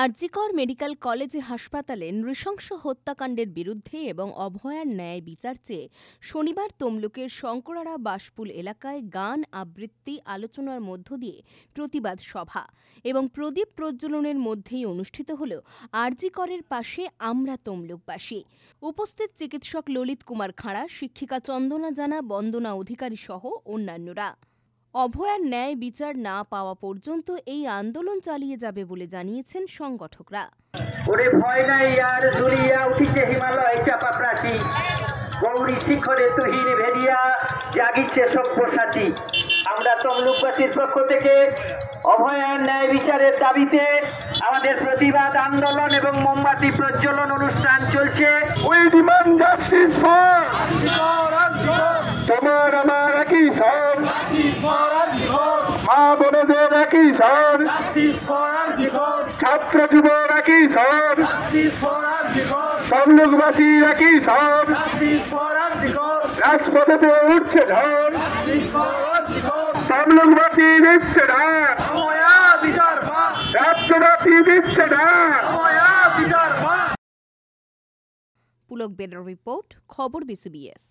RG Kar medical college হাসপাতালে নৃশংস হত্যাকাণ্ডের বিরুদ্ধে এবং অভয়ার ন্যায় বিচার চেয়ে শনিবার তমলুকের শঙ্করারা বাসপুল এলাকায় গান আবৃত্তি আলোচনার মধ্য দিয়ে প্রতিবাদ সভা এবং প্রদীপ প্রজ্বলনের মধ্যেই অনুষ্ঠিত হল আরজিকরের পাশে আমরা তমলুকবাসী। উপস্থিত চিকিৎসক ললিত কুমার খাঁড়া, শিক্ষিকা চন্দনা জানা, বন্দনা অধিকারী সহ অন্যান্যরা। অভয়ার ন্যায় বিচার না পাওয়া পর্যন্ত এই আন্দোলন চালিয়ে যাবে বলে জানিয়েছেন সংগঠকরা। ওরে ভয় নাই আর ঝুলিয়া উঠিছে হিমালয় চাপা প্রাচী, গৌরী শিখরে তুহিন ভেদিয়া জাগিছে সব্যসাচী। আমরা তমলুকবাসীর পক্ষ থেকে অভয়ার ন্যায় বিচারের দাবিতে আমাদের প্রতিবাদ আন্দোলন এবং মোমবাতি প্রজ্বলন অনুষ্ঠান চলছে। We demand justice for তোমার আমার একই স্বর, মা বোনেদের একই স্বর, ছাত্র যুবর একই স্বর, তমলুকবাসীর একই স্বর, রাজপথেতে উঠছে ঝড়, তমলুকবাসী দিচ্ছে ডাক, রাজ্যবাসী দিচ্ছে ডাক। পুলক বেদের রিপোর্ট, খবর বিসিবিএস।